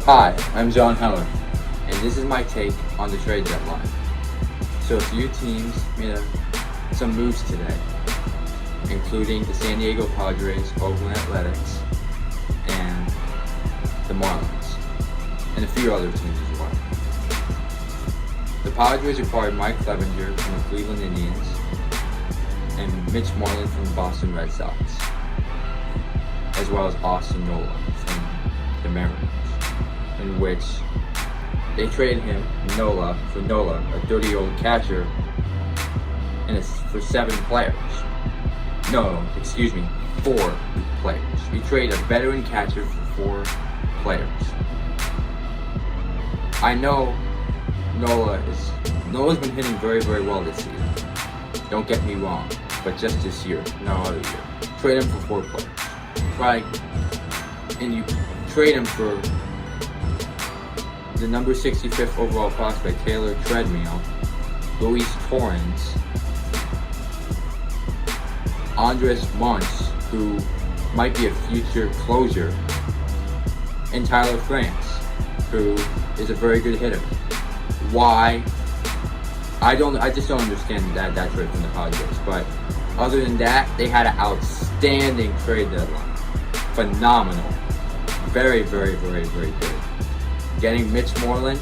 Hi, I'm John Heller, and this is my take on the trade deadline. So a few teams made some moves today, including the San Diego Padres, Oakland Athletics, and the Marlins, and a few other teams as well. The Padres acquired Mike Clevenger from the Cleveland Indians and Mitch Moreland from the Boston Red Sox, as well as Austin Nola from the Mariners, in which they traded him, Nola, a 30-year-old catcher, and for 7 players. No, excuse me, 4 players. We traded a veteran catcher for 4 players. I know Nola's been hitting very, very well this season. Don't get me wrong, but just this year, no other year. Trade him for 4 players. And you trade him for the number 65th overall prospect, Taylor Treadmill, Luis Torrens, Andres Muntz, who might be a future closer, and Tyler France, who is a very good hitter. Why? I just don't understand that trade from the Padres. But other than that, they had an outstanding trade deadline. Phenomenal. Very, very, very, very good. Getting Mitch Moreland,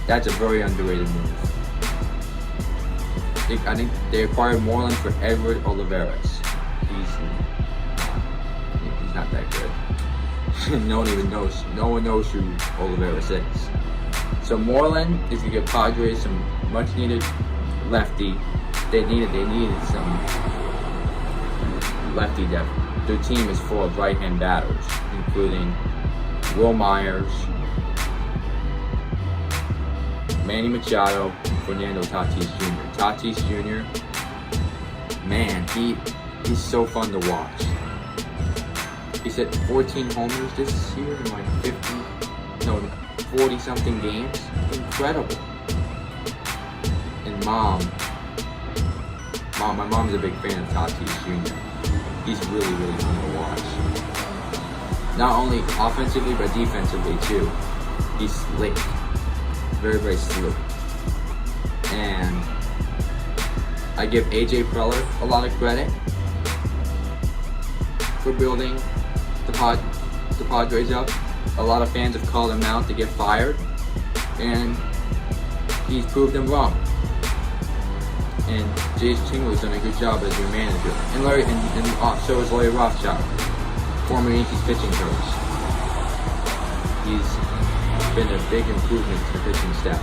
that's a very underrated move. I think they acquired Moreland for Edward Olivares. He's not that good. No one knows who Olivares is. So Moreland is going to give Padres some much needed lefty. They needed some lefty depth. Their team is full of right-hand batters, including Will Myers, Manny Machado, Fernando Tatis Jr. Tatis Jr., man, he's so fun to watch. He's hit 14 homers this year in like 40-something games. Incredible. And my mom's a big fan of Tatis Jr. He's really, really fun to watch. Not only offensively, but defensively too. He's slick. Very, very slick. And I give AJ Preller a lot of credit for building the Padres up. A lot of fans have called him out to get fired, and he's proved them wrong. And Jace Tingler's done a good job as their manager. And so is Larry Rothschild, former Yankees pitching coach. He's been a big improvement to the pitching staff.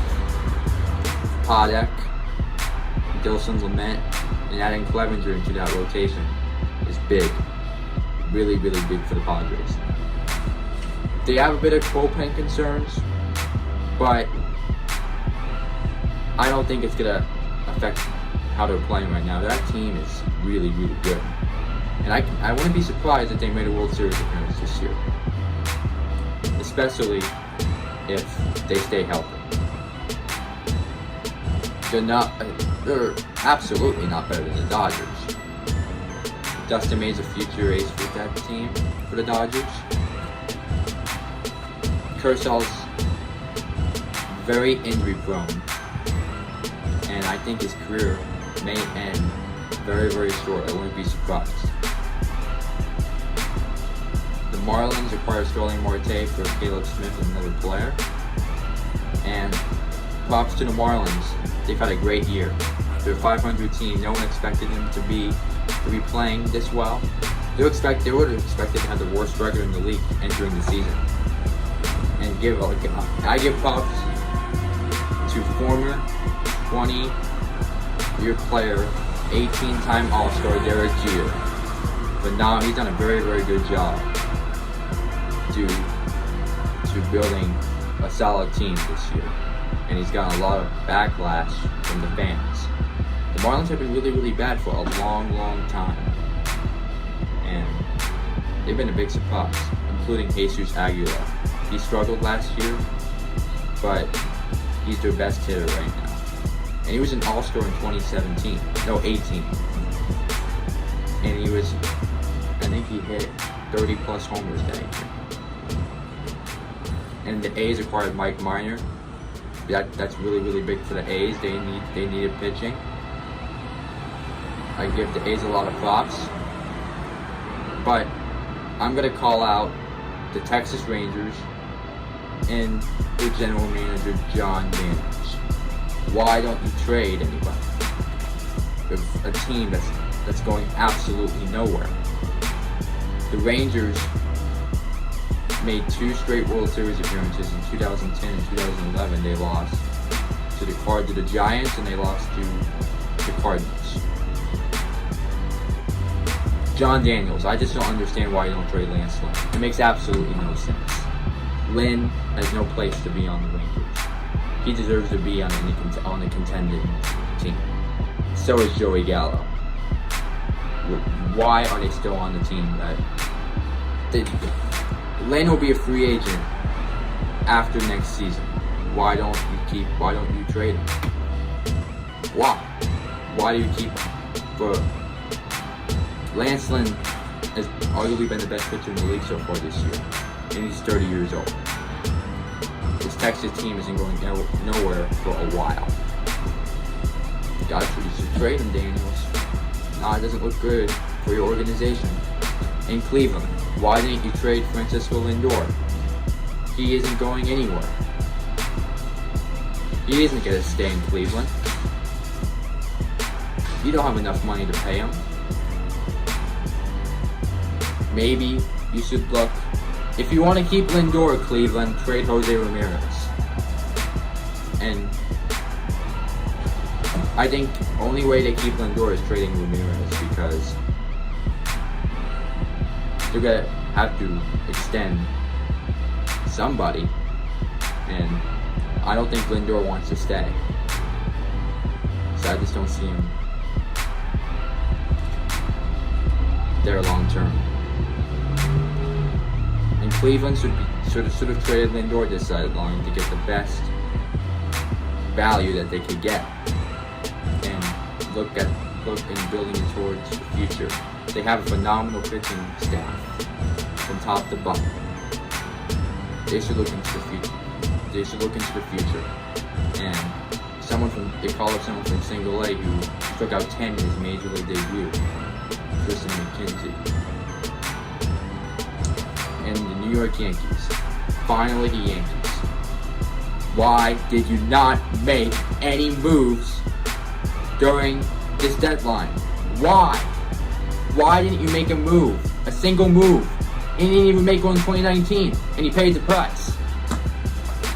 Paddock, Dilson Lament, and adding Clevenger into that rotation is big. Really, really big for the Padres. They have a bit of bullpen concerns, but I don't think it's going to affect how they're playing right now. That team is really, really good. And I wouldn't be surprised if they made a World Series appearance this year, especially if they stay healthy. They're absolutely not better than the Dodgers. Dustin May's a future ace with that team for the Dodgers. Kershaw's very injury prone, and I think his career may end very, very short. I wouldn't be surprised. The Marlins acquired Starling Marte for Caleb Smith and another player. And props to the Marlins. They've had a great year. They're a 500 team. No one expected them to be playing this well. They would have expected to have the worst record in the league entering the season. And I give props to former 20-year player, 18-time All-Star Derek Jeter. But now he's done a very, very good job to building a solid team this year. And he's gotten a lot of backlash from the fans. The Marlins have been really, really bad for a long, long time. And they've been a big surprise, including Jesus Aguilar. He struggled last year, but he's their best hitter right now. And he was an All-Star in 18. And I think he hit 30 plus homers that year. and the A's acquired Mike Minor. That's really big for the A's. They needed pitching. I give the A's a lot of props, but I'm gonna call out the Texas Rangers and their general manager John Daniels. Why don't you trade anybody? There's a team that's going absolutely nowhere. The Rangers made 2 straight World Series appearances in 2010 and 2011. They lost to the Giants, and they lost to the Cardinals. John Daniels, I just don't understand why you don't trade Lance Lynn. It makes absolutely no sense. Lynn has no place to be on the Rangers. He deserves to be on a contending team. So is Joey Gallo. Why are they still on the team? Lynn will be a free agent after next season. Why don't you trade him? Why? Why do you keep him? Lance Lynn has arguably been the best pitcher in the league so far this year, and he's 30 years old. This Texas team isn't going nowhere for a while. You should trade him, Daniels. Nah, it doesn't look good for your organization. In Cleveland, why didn't you trade Francisco Lindor? He isn't going anywhere. He isn't going to stay in Cleveland. You don't have enough money to pay him. Maybe you should look. If you want to keep Lindor, Cleveland, trade Jose Ramirez. And I think only way to keep Lindor is trading Ramirez, because they're going to have to extend somebody, and I don't think Lindor wants to stay. So I just don't see him there long term. And Cleveland should have traded Lindor this sideline to get the best value that they could get, and look in building towards the future. They have a phenomenal pitching staff from top to bottom. They should look into the future. And they call up someone from Single A who struck out 10 in his major league debut, Tristan McKenzie. And the New York Yankees. Finally, the Yankees. Why did you not make any moves during this deadline? Why? Why didn't you make a move? A single move? He didn't even make one in 2019, and he paid the price.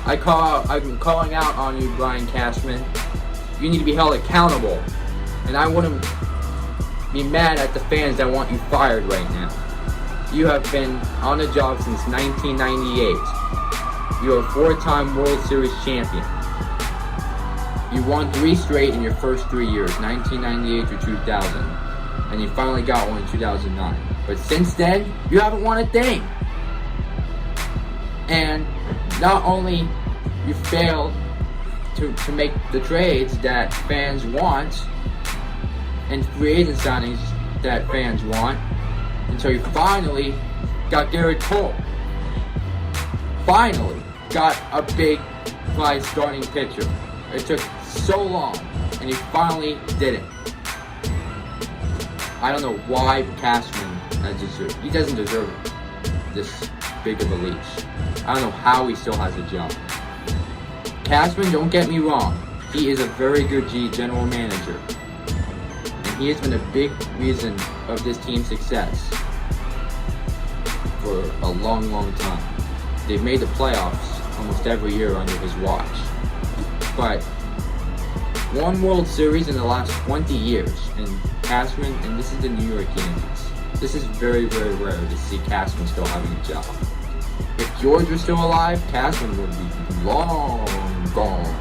I'm calling out on you, Brian Cashman. You need to be held accountable. And I wouldn't be mad at the fans that want you fired right now. You have been on the job since 1998. You are a 4-time World Series champion. You won 3 straight in your first 3 years, 1998 through 2000. And you finally got one in 2009. But since then, you haven't won a thing. And not only you failed to make the trades that fans want and free agent signings that fans want, until you finally got Garrett Cole. Finally got a big prize starting pitcher. It took so long, and he finally did it. I don't know why Cashman he doesn't deserve this big of a leash. I don't know how he still has a job. Cashman, don't get me wrong, he is a very good general manager. And he has been a big reason of this team's success for a long time. They've made the playoffs almost every year under his watch. But one World Series in the last 20 years, and Cashman, and this is the New York Yankees. This is very rare to see Cashman still having a job. If George was still alive, Cashman would be long gone.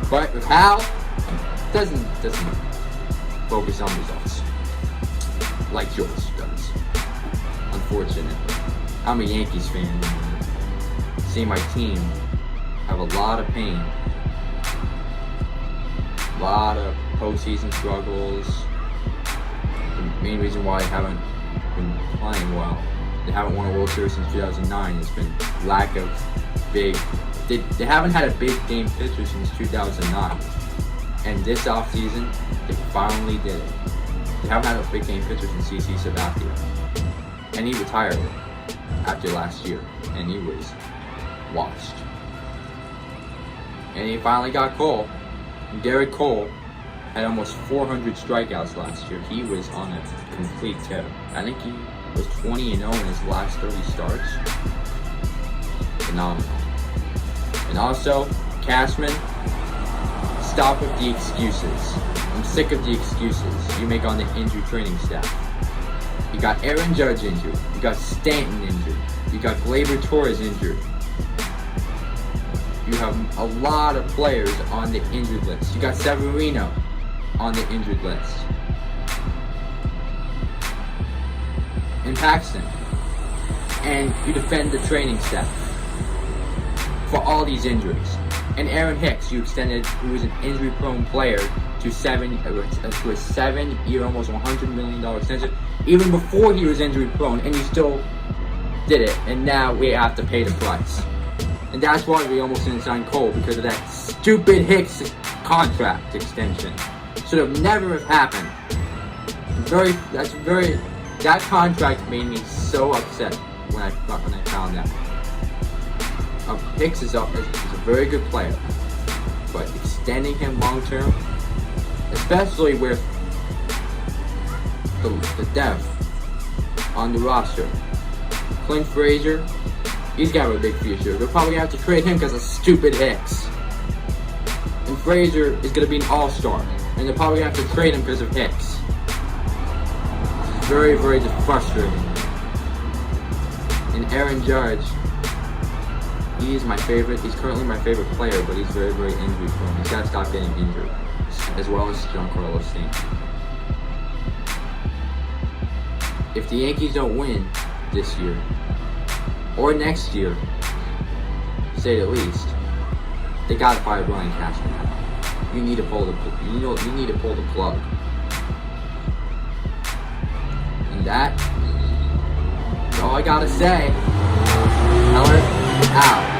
But with Hal, doesn't focus on results like George does. Unfortunately, I'm a Yankees fan. And seeing my team have a lot of pain, a lot of postseason struggles. The main reason why I haven't been playing well They haven't won a World Series since 2009. It's been lack of big. They haven't had a big game pitcher since 2009. And this offseason, they finally did it. They haven't had a big game pitcher since CC Sabathia. And he retired after last year. And he was washed. And he finally got Cole. Garrett Cole had almost 400 strikeouts last year. He was on a complete tear. I think he was 20-0 in his last 30 starts. Phenomenal. And also, Cashman, stop with the excuses. I'm sick of the excuses you make on the injury training staff. You got Aaron Judge injured. You got Stanton injured. You got Gleyber Torres injured. You have a lot of players on the injured list. You got Severino on the injured list. And Paxton. And you defend the training staff for all these injuries. And Aaron Hicks, you extended, who was an injury-prone player, to a 7-year, almost $100 million extension, even before he was injury-prone, and you still did it. And now we have to pay the price. And that's why we almost didn't sign Cole, because of that stupid Hicks contract extension. Should have never have happened. That contract made me so upset when I found out. Hicks is a very good player, but extending him long term, especially with the depth on the roster. Clint Frazier, he's got a big future. They'll probably have to trade him because of stupid Hicks. And Frazier is going to be an all-star, and they'll probably have to trade him because of Hicks. It's very, very frustrating. And Aaron Judge, he's my favorite. He's currently my favorite player, but he's very, very injury prone. He's got to stop getting injured, as well as Giancarlo Stanton. If the Yankees don't win this year, or next year, to say the least, they gotta fire Brian Cashman. You need to pull the plug. And that's all I gotta say. Heller out.